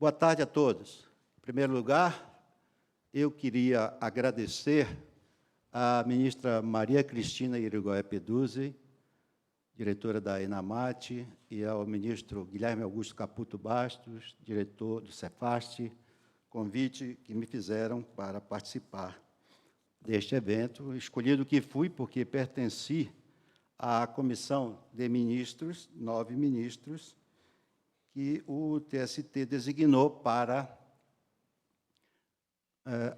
Boa tarde a todos. Em primeiro lugar, eu queria agradecer à ministra Maria Cristina Irigoyen Peduzzi, diretora da ENAMAT, e ao ministro Guilherme Augusto Caputo Bastos, diretor do Cefast, convite que me fizeram para participar deste evento, escolhido que fui porque pertenci à comissão de ministros, 9 ministros, que o TST designou para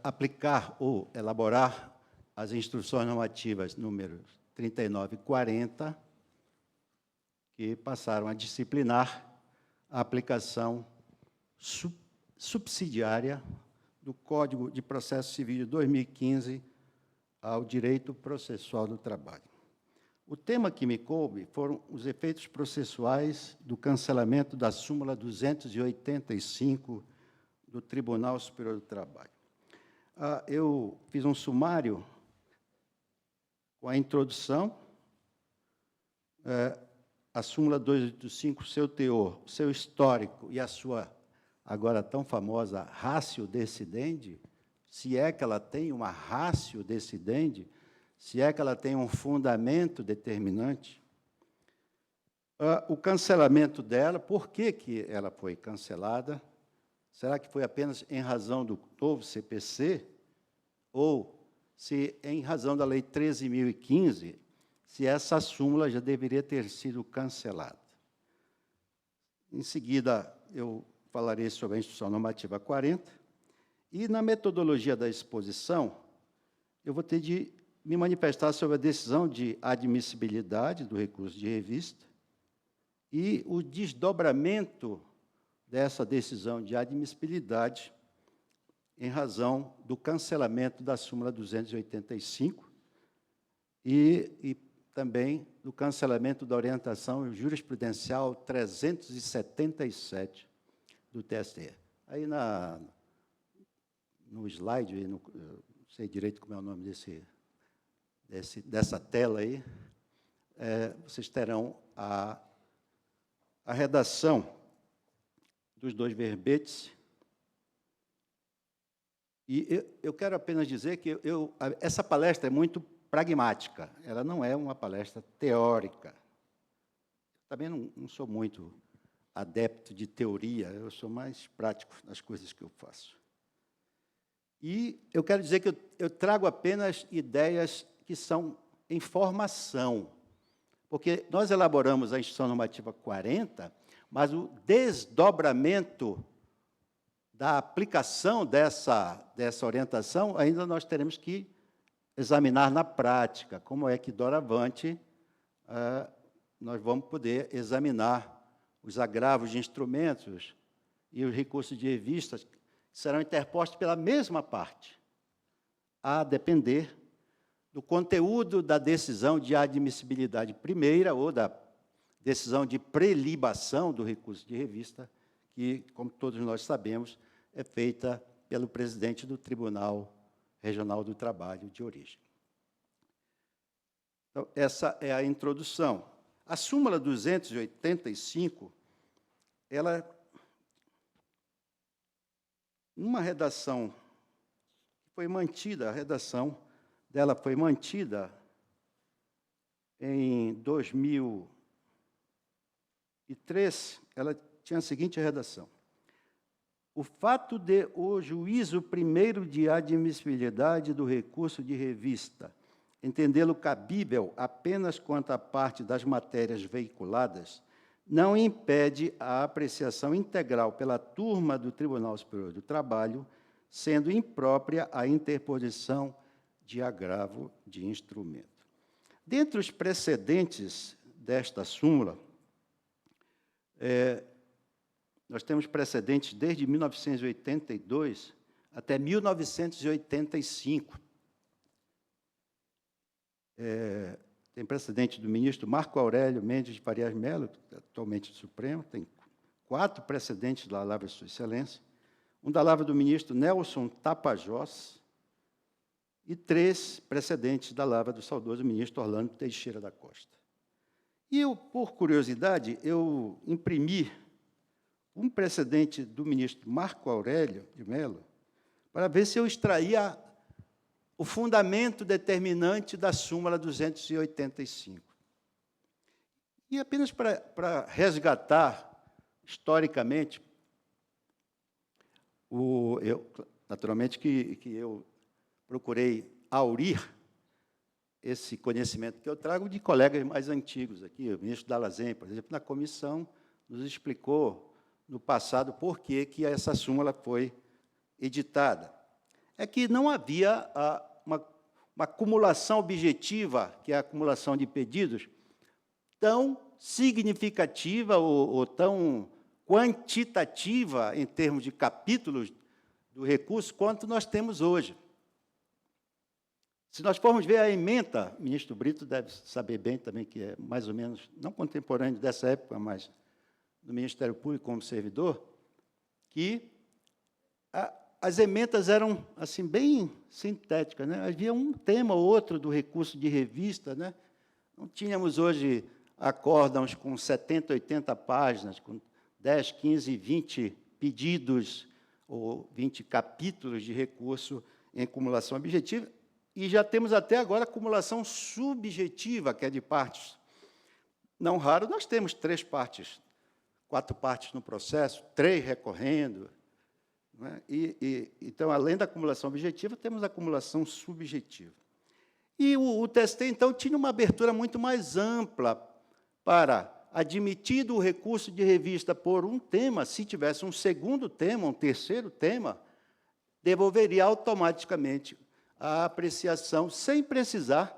aplicar ou elaborar as instruções normativas números 39 e 40, que passaram a disciplinar a aplicação subsidiária do Código de Processo Civil de 2015 ao direito processual do trabalho. O tema que me coube foram os efeitos processuais do cancelamento da súmula 285 do Tribunal Superior do Trabalho. Eu fiz um sumário com a introdução, a súmula 285, seu teor, seu histórico e a sua, agora tão famosa, ratio decidendi, se é que ela tem uma ratio decidendi, se é que ela tem um fundamento determinante, o cancelamento dela, por que ela foi cancelada? Será que foi apenas em razão do novo CPC? Ou se em razão da Lei 13.015, se essa súmula já deveria ter sido cancelada? Em seguida, eu falarei sobre a Instrução Normativa 40, e na metodologia da exposição, eu vou ter de me manifestar sobre a decisão de admissibilidade do recurso de revista e o desdobramento dessa decisão de admissibilidade em razão do cancelamento da súmula 285 e também do cancelamento da orientação jurisprudencial 377 do TST. Aí no slide, não sei direito como é o nome dessa tela aí, vocês terão a redação dos dois verbetes. E eu quero apenas dizer que essa palestra é muito pragmática, ela não é uma palestra teórica. Também não sou muito adepto de teoria, eu sou mais prático nas coisas que eu faço. E eu quero dizer que eu trago apenas ideias que são em formação, porque nós elaboramos a Instrução Normativa 40, mas o desdobramento da aplicação dessa orientação, ainda nós teremos que examinar na prática, como é que, doravante, nós vamos poder examinar os agravos de instrumentos e os recursos de revistas que serão interpostos pela mesma parte, a depender do conteúdo da decisão de admissibilidade primeira ou da decisão de prelibação do recurso de revista, que, como todos nós sabemos, é feita pelo presidente do Tribunal Regional do Trabalho de origem. Então, essa é a introdução. A súmula 285, ela, numa redação que foi mantida, a redação dela foi mantida em 2003, ela tinha a seguinte redação: o fato de o juízo primeiro de admissibilidade do recurso de revista entendê-lo cabível apenas quanto à parte das matérias veiculadas, não impede a apreciação integral pela turma do Tribunal Superior do Trabalho, sendo imprópria a interposição de agravo de instrumento. Dentre os precedentes desta súmula, nós temos precedentes desde 1982 até 1985. Tem precedente do ministro Marco Aurélio Mendes de Farias Melo, atualmente do Supremo, tem 4 precedentes da Lavra de Sua Excelência, um da Lavra do ministro Nelson Tapajós, e 3 precedentes da Lavra do saudoso ministro Orlando Teixeira da Costa. E eu, por curiosidade, eu imprimi um precedente do ministro Marco Aurélio de Mello para ver se eu extraía o fundamento determinante da súmula 285. E apenas para resgatar, historicamente, naturalmente que eu procurei aurir esse conhecimento que eu trago de colegas mais antigos aqui, o ministro Dallazen, por exemplo, na comissão, nos explicou no passado por que essa súmula foi editada. É que não havia uma acumulação objetiva, que é a acumulação de pedidos, tão significativa ou tão quantitativa em termos de capítulos do recurso quanto nós temos hoje. Se nós formos ver a ementa, o ministro Brito deve saber bem também, que é mais ou menos, não contemporâneo dessa época, mas do Ministério Público como servidor, que as ementas eram assim bem sintéticas, né? Havia um tema ou outro do recurso de revista, né? Não tínhamos hoje acórdãos com 70, 80 páginas, com 10, 15, 20 pedidos ou 20 capítulos de recurso em acumulação objetiva, e já temos até agora acumulação subjetiva, que é de partes. Não raro, nós temos 3 partes, 4 partes no processo, 3 recorrendo. Não é? Então, além da acumulação objetiva, temos a acumulação subjetiva. E o TST, então, tinha uma abertura muito mais ampla para, admitido o recurso de revista por um tema, se tivesse um segundo tema, um terceiro tema, devolveria automaticamente a apreciação, sem precisar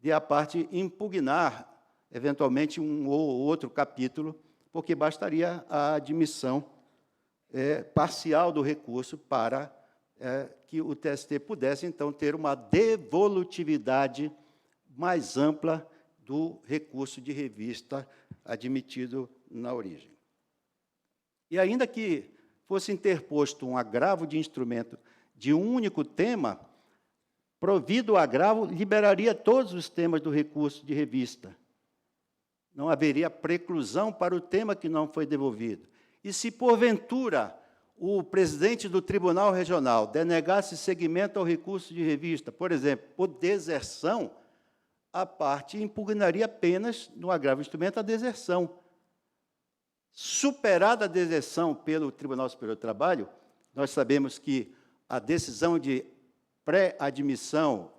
de a parte impugnar, eventualmente, um ou outro capítulo, porque bastaria a admissão parcial do recurso para que o TST pudesse, então, ter uma devolutividade mais ampla do recurso de revista admitido na origem. E ainda que fosse interposto um agravo de instrumento de um único tema, provido o agravo, liberaria todos os temas do recurso de revista. Não haveria preclusão para o tema que não foi devolvido. E se, porventura, o presidente do Tribunal Regional denegasse seguimento ao recurso de revista, por exemplo, por deserção, a parte impugnaria apenas, no agravo instrumento, a deserção. Superada a deserção pelo Tribunal Superior do Trabalho, nós sabemos que a decisão de pré-admissão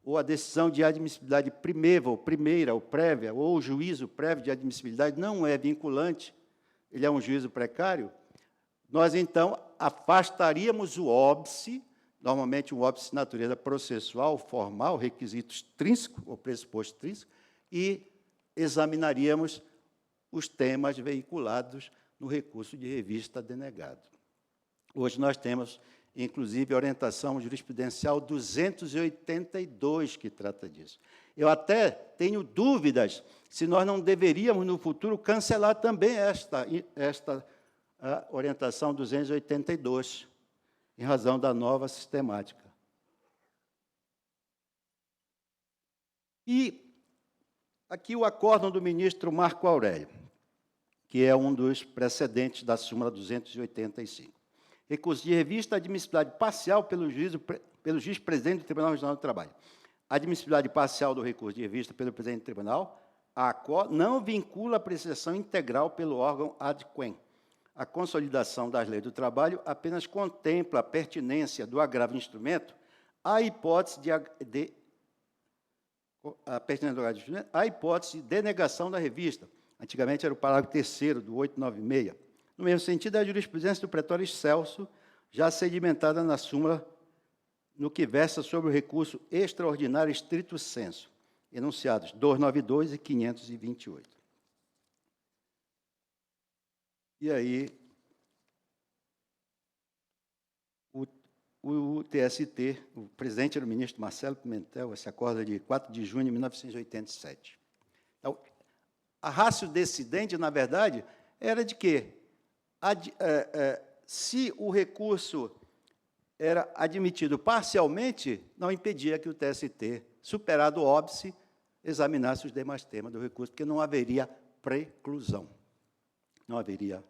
ou a decisão de admissibilidade primeira ou prévia, ou o juízo prévio de admissibilidade não é vinculante, ele é um juízo precário, nós, então, afastaríamos o óbice, normalmente um óbice de natureza processual, formal, requisito extrínseco, ou pressuposto extrínseco, e examinaríamos os temas veiculados no recurso de revista denegado. Hoje nós temos, inclusive, a orientação jurisprudencial 282, que trata disso. Eu até tenho dúvidas se nós não deveríamos, no futuro, cancelar também esta orientação 282, em razão da nova sistemática. E aqui o acórdão do ministro Marco Aurélio, que é um dos precedentes da súmula 285. Recurso de revista, admissibilidade parcial pelo juiz presidente do Tribunal Regional do Trabalho. Admissibilidade parcial do recurso de revista pelo presidente do tribunal, não vincula a apreciação integral pelo órgão ad quem. A consolidação das leis do trabalho apenas contempla a pertinência do agravo de instrumento à hipótese de denegação da revista. Antigamente era o parágrafo 3º do 896. No mesmo sentido, a jurisprudência do pretório Celso, já sedimentada na súmula, no que versa sobre o recurso extraordinário estrito sensu, enunciados 292 e 528. E aí, o TST, o presidente era o ministro Marcelo Pimentel, esse acordo de 4 de junho de 1987. Então, a ratio decidente, na verdade, era de que, se o recurso era admitido parcialmente, não impedia que o TST, superado o óbice, examinasse os demais temas do recurso, porque não haveria preclusão. Não haveria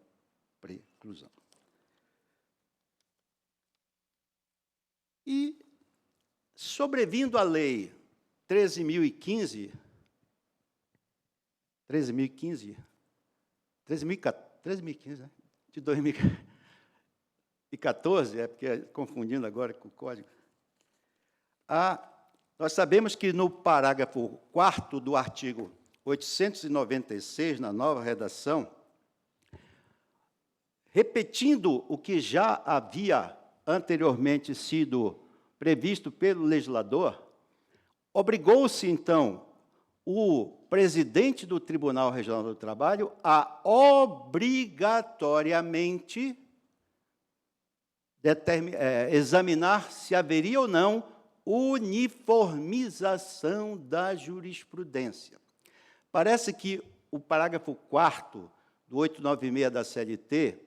preclusão. E, sobrevindo à Lei 13.015, né? De 2014, porque confundindo agora com o Código, nós sabemos que no parágrafo 4º do artigo 896, na nova redação, repetindo o que já havia anteriormente sido previsto pelo legislador, obrigou-se, então, o presidente do Tribunal Regional do Trabalho a obrigatoriamente examinar se haveria ou não uniformização da jurisprudência. Parece que o parágrafo 4º do 896 da CLT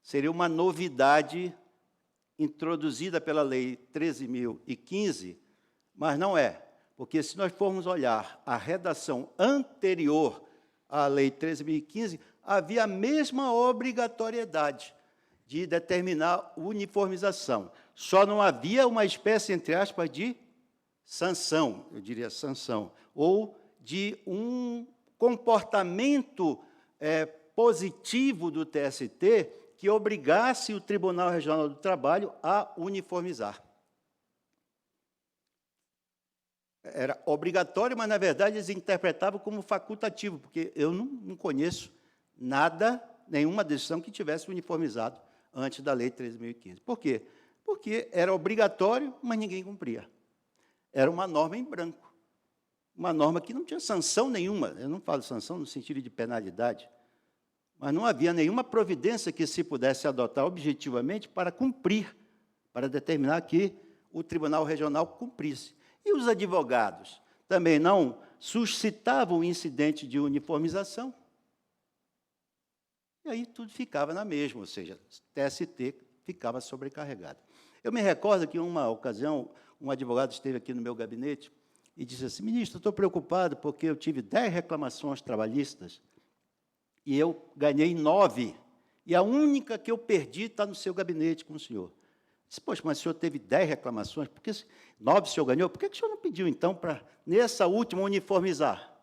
seria uma novidade introduzida pela Lei 13.015, mas não é, porque se nós formos olhar a redação anterior à Lei 13.015, havia a mesma obrigatoriedade de determinar uniformização. Só não havia uma espécie, entre aspas, de sanção, eu diria sanção, ou de um comportamento positivo do TST que obrigasse o Tribunal Regional do Trabalho a uniformizar. Era obrigatório, mas, na verdade, eles interpretavam como facultativo, porque eu não conheço nada, nenhuma decisão que tivesse uniformizado antes da Lei 13.015. Por quê? Porque era obrigatório, mas ninguém cumpria. Era uma norma em branco. Uma norma que não tinha sanção nenhuma. Eu não falo sanção no sentido de penalidade, mas não havia nenhuma providência que se pudesse adotar objetivamente para cumprir, para determinar que o Tribunal Regional cumprisse. E os advogados também não suscitavam incidente de uniformização. E aí tudo ficava na mesma, ou seja, TST ficava sobrecarregado. Eu me recordo que, em uma ocasião, um advogado esteve aqui no meu gabinete e disse assim: ministro, estou preocupado porque eu tive 10 reclamações trabalhistas e eu ganhei 9, e a única que eu perdi está no seu gabinete com o senhor. Eu disse: poxa, mas o senhor teve 10 reclamações, por que 9 o senhor ganhou? Por que o senhor não pediu, então, para, nessa última, uniformizar?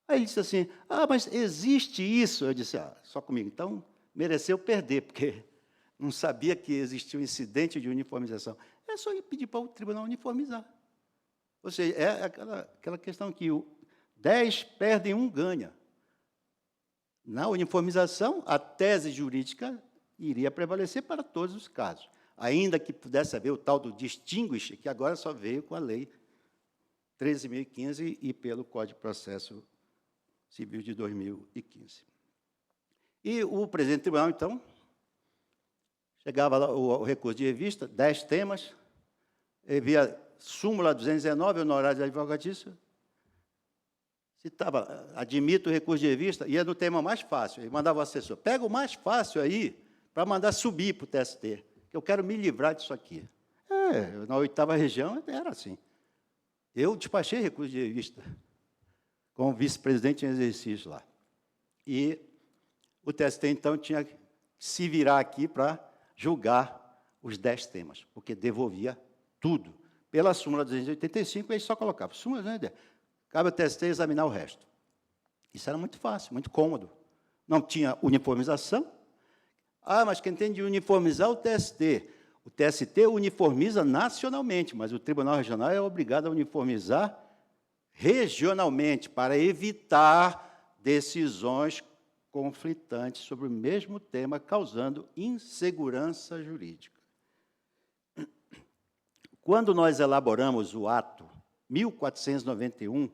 Aí ele disse assim: mas existe isso? Eu disse: só comigo. Então, mereceu perder, porque não sabia que existia um incidente de uniformização. É só pedir para o tribunal uniformizar. Ou seja, é aquela questão que 10 perdem, 1 ganha. Na uniformização, a tese jurídica iria prevalecer para todos os casos, ainda que pudesse haver o tal do distinguish, que agora só veio com a Lei 13.015 e pelo Código de Processo Civil de 2015. E o presidente do tribunal, então, chegava lá o recurso de revista, 10 temas, via súmula 219, honorário de advocatício, citava, admito o recurso de revista, ia no tema mais fácil, ele mandava o assessor: pega o mais fácil aí, para mandar subir para o TST, que eu quero me livrar disso aqui. Na 8ª região era assim. Eu despachei recurso de revista, como vice-presidente em exercício lá. E o TST, então, tinha que se virar aqui para julgar os 10 temas, porque devolvia tudo. Pela súmula 285, ele só colocava súmula 210. Cabe ao TST examinar o resto. Isso era muito fácil, muito cômodo. Não tinha uniformização. Mas quem tem de uniformizar é o TST. O TST uniformiza nacionalmente, mas o Tribunal Regional é obrigado a uniformizar regionalmente, para evitar decisões conflitantes sobre o mesmo tema, causando insegurança jurídica. Quando nós elaboramos o ato 1491,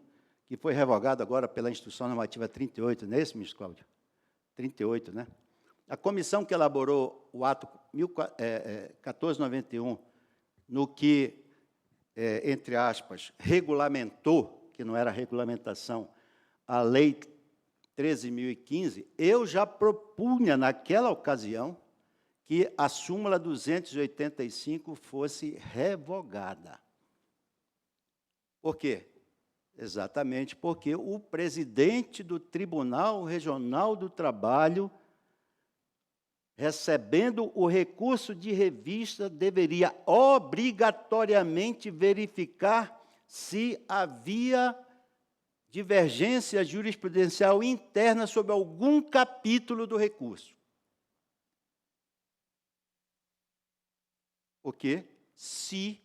que foi revogado agora pela Instrução Normativa 38, não é isso, ministro Cláudio? 38, né? A comissão que elaborou o ato 1491, no que, entre aspas, regulamentou, que não era regulamentação, a Lei 13.015, eu já propunha, naquela ocasião, que a súmula 285 fosse revogada. Por quê? Exatamente porque o presidente do Tribunal Regional do Trabalho recebendo o recurso de revista, deveria obrigatoriamente verificar se havia divergência jurisprudencial interna sobre algum capítulo do recurso. Porque, se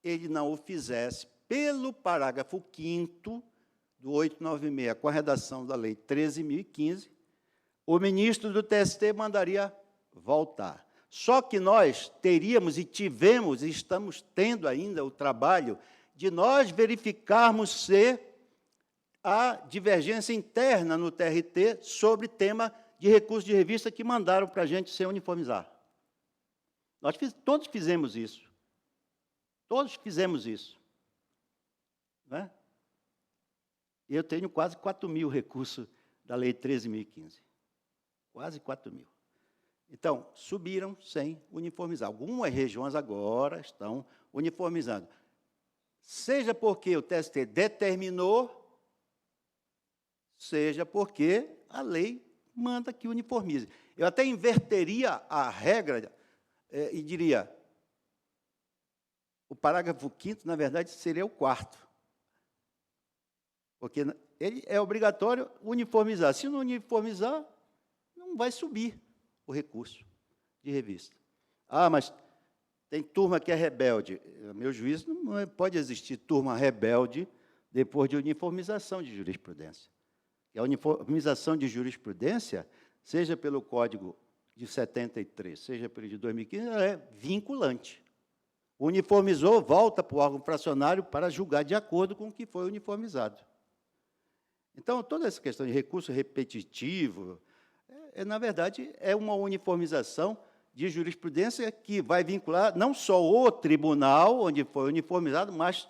ele não o fizesse pelo parágrafo 5º do 896, com a redação da Lei 13.015, o ministro do TST mandaria voltar. Só que nós teríamos e tivemos, e estamos tendo ainda o trabalho de nós verificarmos se há divergência interna no TRT sobre tema de recurso de revista que mandaram para a gente se uniformizar. Todos fizemos isso. Todos fizemos isso. Não é? Eu tenho quase 4.000 recursos da Lei 13.015. Quase 4.000. Então, subiram sem uniformizar. Algumas regiões agora estão uniformizando. Seja porque o TST determinou, seja porque a lei manda que uniformize. Eu até inverteria a regra e diria, o parágrafo 5º, na verdade, seria o 4º. Porque ele é obrigatório uniformizar. Se não uniformizar, não vai subir o recurso de revista. Ah, mas tem turma que é rebelde. A meu juízo, não pode existir turma rebelde depois de uniformização de jurisprudência. E a uniformização de jurisprudência, seja pelo Código de 73, seja pelo de 2015, ela é vinculante. Uniformizou, volta para o órgão fracionário para julgar de acordo com o que foi uniformizado. Então, toda essa questão de recurso repetitivo, na verdade, é uma uniformização de jurisprudência que vai vincular não só o tribunal onde foi uniformizado, mas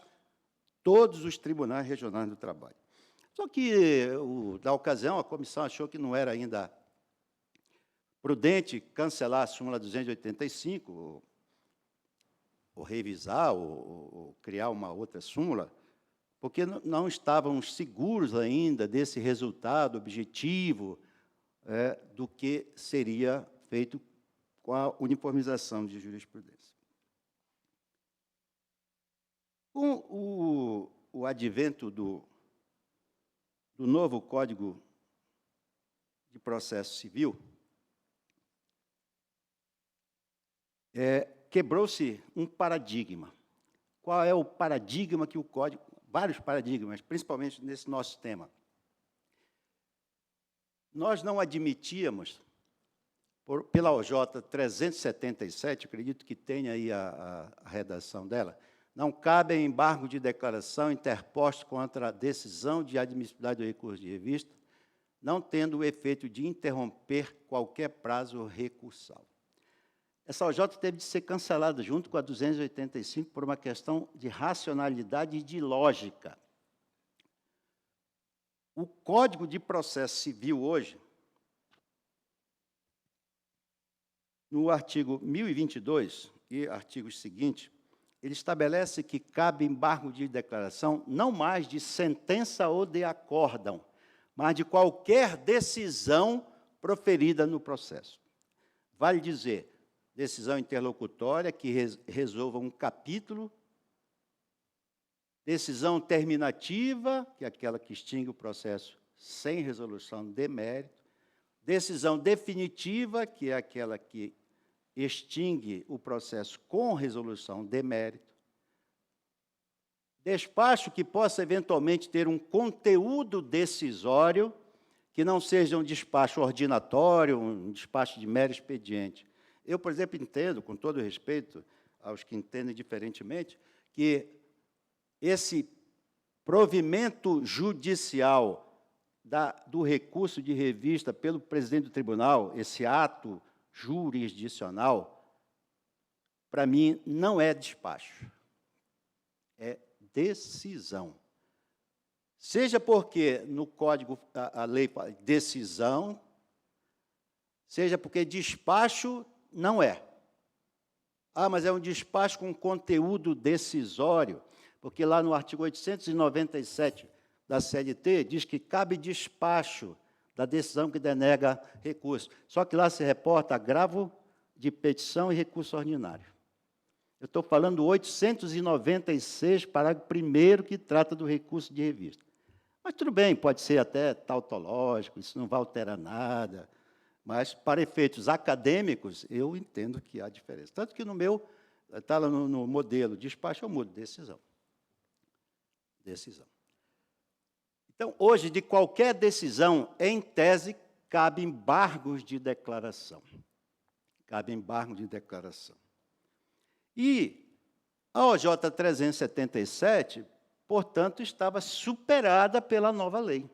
todos os tribunais regionais do trabalho. Só que, na ocasião, a comissão achou que não era ainda prudente cancelar a súmula 285, ou revisar, ou criar uma outra súmula, porque não estávamos seguros ainda desse resultado objetivo do que seria feito com a uniformização de jurisprudência. Com o advento do novo Código de Processo Civil, quebrou-se um paradigma. Qual é o paradigma que o Código... Vários paradigmas, principalmente nesse nosso tema. Nós não admitíamos, pela OJ 377, acredito que tenha aí a redação dela, não cabe embargo de declaração interposto contra a decisão de admissibilidade do recurso de revista, não tendo o efeito de interromper qualquer prazo recursal. Essa OJ teve de ser cancelada junto com a 285 por uma questão de racionalidade e de lógica. O Código de Processo Civil hoje, no artigo 1022 e artigos seguintes, ele estabelece que cabe embargo de declaração não mais de sentença ou de acórdão, mas de qualquer decisão proferida no processo. Vale dizer, decisão interlocutória que resolva um capítulo, decisão terminativa, que é aquela que extingue o processo sem resolução de mérito, decisão definitiva, que é aquela que extingue o processo com resolução de mérito, despacho que possa eventualmente ter um conteúdo decisório, que não seja um despacho ordinatório, um despacho de mero expediente. Eu, por exemplo, entendo, com todo respeito aos que entendem diferentemente, que esse provimento judicial do recurso de revista pelo presidente do tribunal, esse ato jurisdicional, para mim, não é despacho, é decisão. Seja porque no Código a lei fala decisão, seja porque despacho não é. Ah, mas é um despacho com conteúdo decisório, porque lá no artigo 897 da CLT diz que cabe despacho da decisão que denega recurso. Só que lá se reporta agravo de petição e recurso ordinário. Eu estou falando do 896, parágrafo 1º, que trata do recurso de revista. Mas tudo bem, pode ser até tautológico, isso não vai alterar nada, mas, para efeitos acadêmicos, eu entendo que há diferença. Tanto que no meu, está lá no modelo, despacho, eu mudo, decisão. Decisão. Então, hoje, de qualquer decisão, em tese, cabe embargos de declaração. Cabe embargo de declaração. E a OJ 377, portanto, estava superada pela nova lei.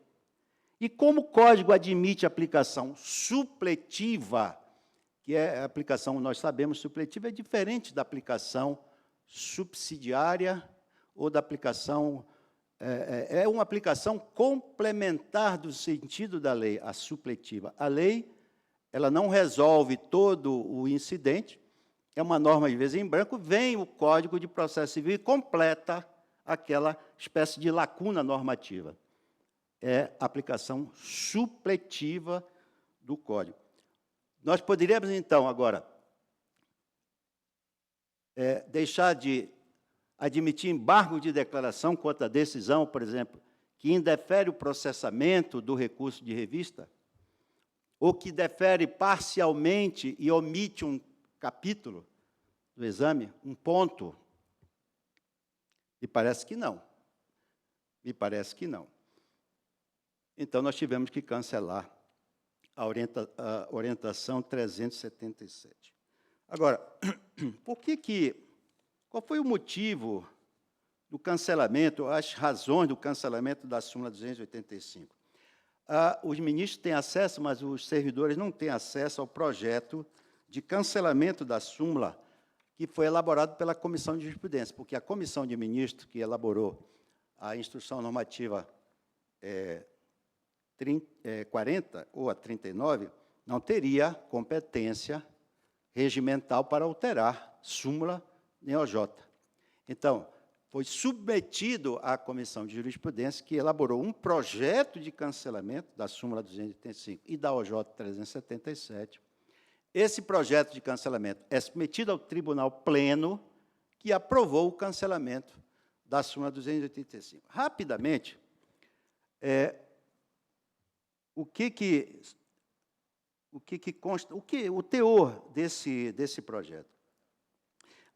E como o Código admite aplicação supletiva, que é a aplicação, nós sabemos, supletiva é diferente da aplicação subsidiária ou da aplicação... É uma aplicação complementar do sentido da lei, a supletiva. A lei, ela não resolve todo o incidente, é uma norma, de vez em branco, vem o Código de Processo Civil e completa aquela espécie de lacuna normativa. É a aplicação supletiva do Código. Nós poderíamos, então, agora, deixar de admitir embargo de declaração contra a decisão, por exemplo, que indefere o processamento do recurso de revista, ou que defere parcialmente e omite um capítulo do exame, um ponto? Me parece que não. Me parece que não. Então, nós tivemos que cancelar a orientação 377. Agora, qual foi o motivo do cancelamento, as razões do cancelamento da súmula 285? Os ministros têm acesso, mas os servidores não têm acesso ao projeto de cancelamento da súmula que foi elaborado pela Comissão de Jurisprudência, porque a Comissão de Ministros que elaborou a Instrução Normativa 40 ou a 39 não teria competência regimental para alterar súmula nem OJ. Então, foi submetido à Comissão de Jurisprudência, que elaborou um projeto de cancelamento da súmula 285 e da OJ 377. Esse projeto de cancelamento é submetido ao Tribunal Pleno, que aprovou o cancelamento da súmula 285. Rapidamente, o teor desse projeto?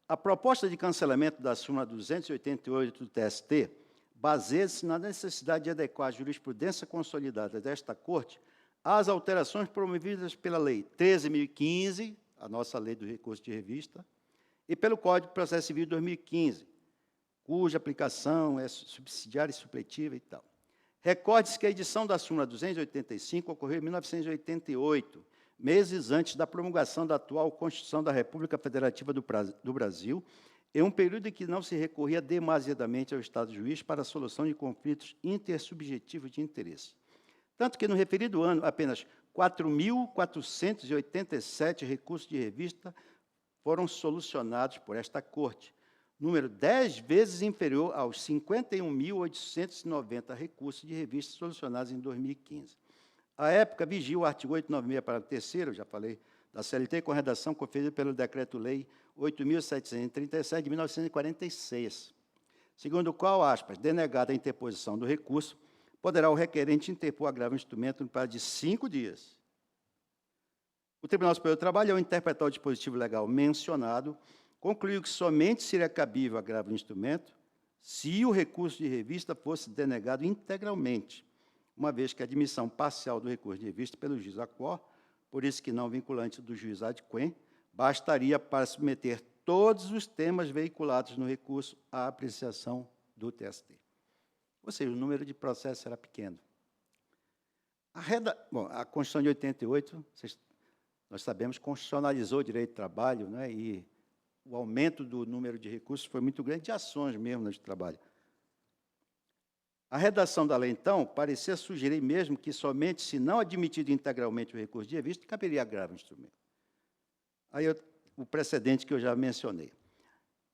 A proposta de cancelamento da súmula 288 do TST baseia-se na necessidade de adequar a jurisprudência consolidada desta Corte às alterações promovidas pela Lei 13.015, a nossa Lei do Recurso de Revista, e pelo Código de Processo Civil de 2015, cuja aplicação é subsidiária e supletiva e tal. Recorde-se que a edição da súmula 285 ocorreu em 1988, meses antes da promulgação da atual Constituição da República Federativa do Brasil, em um período em que não se recorria demasiadamente ao Estado juiz para a solução de conflitos intersubjetivos de interesse. Tanto que, no referido ano, apenas 4.487 recursos de revista foram solucionados por esta Corte, número 10 vezes inferior aos 51.890 recursos de revista solucionados em 2015. À época, vigia o artigo 896, parágrafo 3º, já falei, da CLT, com redação conferida pelo Decreto-Lei 8.737, de 1946, segundo o qual, aspas, denegada a interposição do recurso, poderá o requerente interpor agravo instrumento no prazo de 5 dias. O Tribunal Superior do Trabalho, ao interpretar o dispositivo legal mencionado, concluiu que somente seria cabível agravo instrumento se o recurso de revista fosse denegado integralmente, uma vez que a admissão parcial do recurso de revista pelo juiz aquor, por isso que não vinculante do juiz ad quem, bastaria para submeter todos os temas veiculados no recurso à apreciação do TST. Ou seja, o número de processos era pequeno. A Constituição de 88, nós sabemos, constitucionalizou o direito de trabalho, né, e o aumento do número de recursos foi muito grande, de ações mesmo de trabalho. A redação da lei, então, parecia sugerir mesmo que somente se não admitido integralmente o recurso de revista, caberia agravo instrumento. Aí o precedente que eu já mencionei.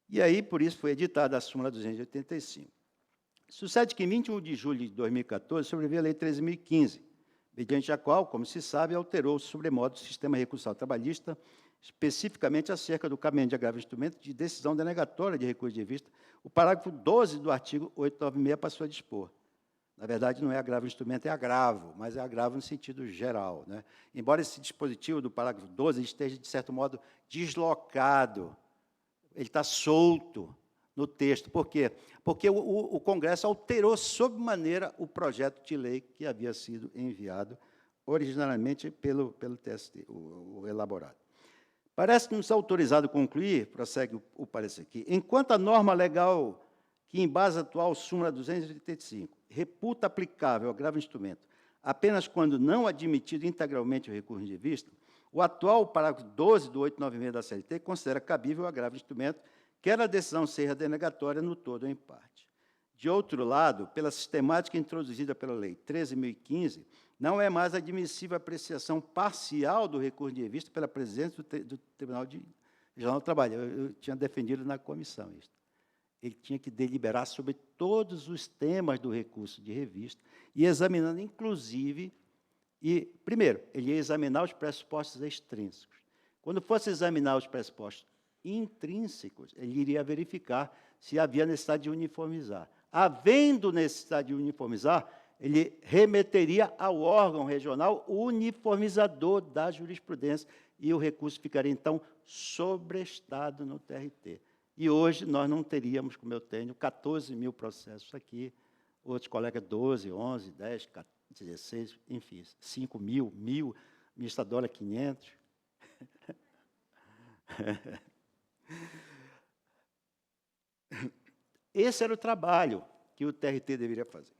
E aí, por isso, foi editada a súmula 285. Sucede que, em 21 de julho de 2014, sobreveio a Lei 13.015, mediante a qual, como se sabe, alterou sobremodo o sistema recursal trabalhista, especificamente acerca do cabimento de agravo de instrumento de decisão denegatória de recurso de vista. O parágrafo 12 do artigo 896 passou a dispor. Na verdade, não é agravo de instrumento, é agravo, mas é agravo no sentido geral, né? Embora esse dispositivo do parágrafo 12 esteja, de certo modo, deslocado, ele está solto no texto. Por quê? Porque o Congresso alterou sobremaneira o projeto de lei que havia sido enviado originalmente pelo TST, o elaborado. Parece-nos autorizado concluir, prossegue o parecer aqui, enquanto a norma legal que embasa a atual súmula 285 reputa aplicável ao agravo de instrumento apenas quando não admitido integralmente o recurso de vista, o atual parágrafo 12 do 896 da CLT considera cabível o agravo de instrumento, quer a decisão seja denegatória no todo ou em parte. De outro lado, pela sistemática introduzida pela Lei 13.015, não é mais admissível a apreciação parcial do recurso de vista pela presidência do Tribunal Regional do Trabalho. Eu tinha defendido na comissão isso. Ele tinha que deliberar sobre todos os temas do recurso de revista e examinando, inclusive, primeiro, ele ia examinar os pressupostos extrínsecos. Quando fosse examinar os pressupostos intrínsecos, ele iria verificar se havia necessidade de uniformizar. Havendo necessidade de uniformizar, ele remeteria ao órgão regional uniformizador da jurisprudência e o recurso ficaria, então, sobrestado no TRT. E hoje nós não teríamos, como eu tenho, 14 mil processos aqui, outros colegas 12, 11, 10, 16, enfim, 5 mil, 1.000, administradora 500. Esse era o trabalho que o TRT deveria fazer.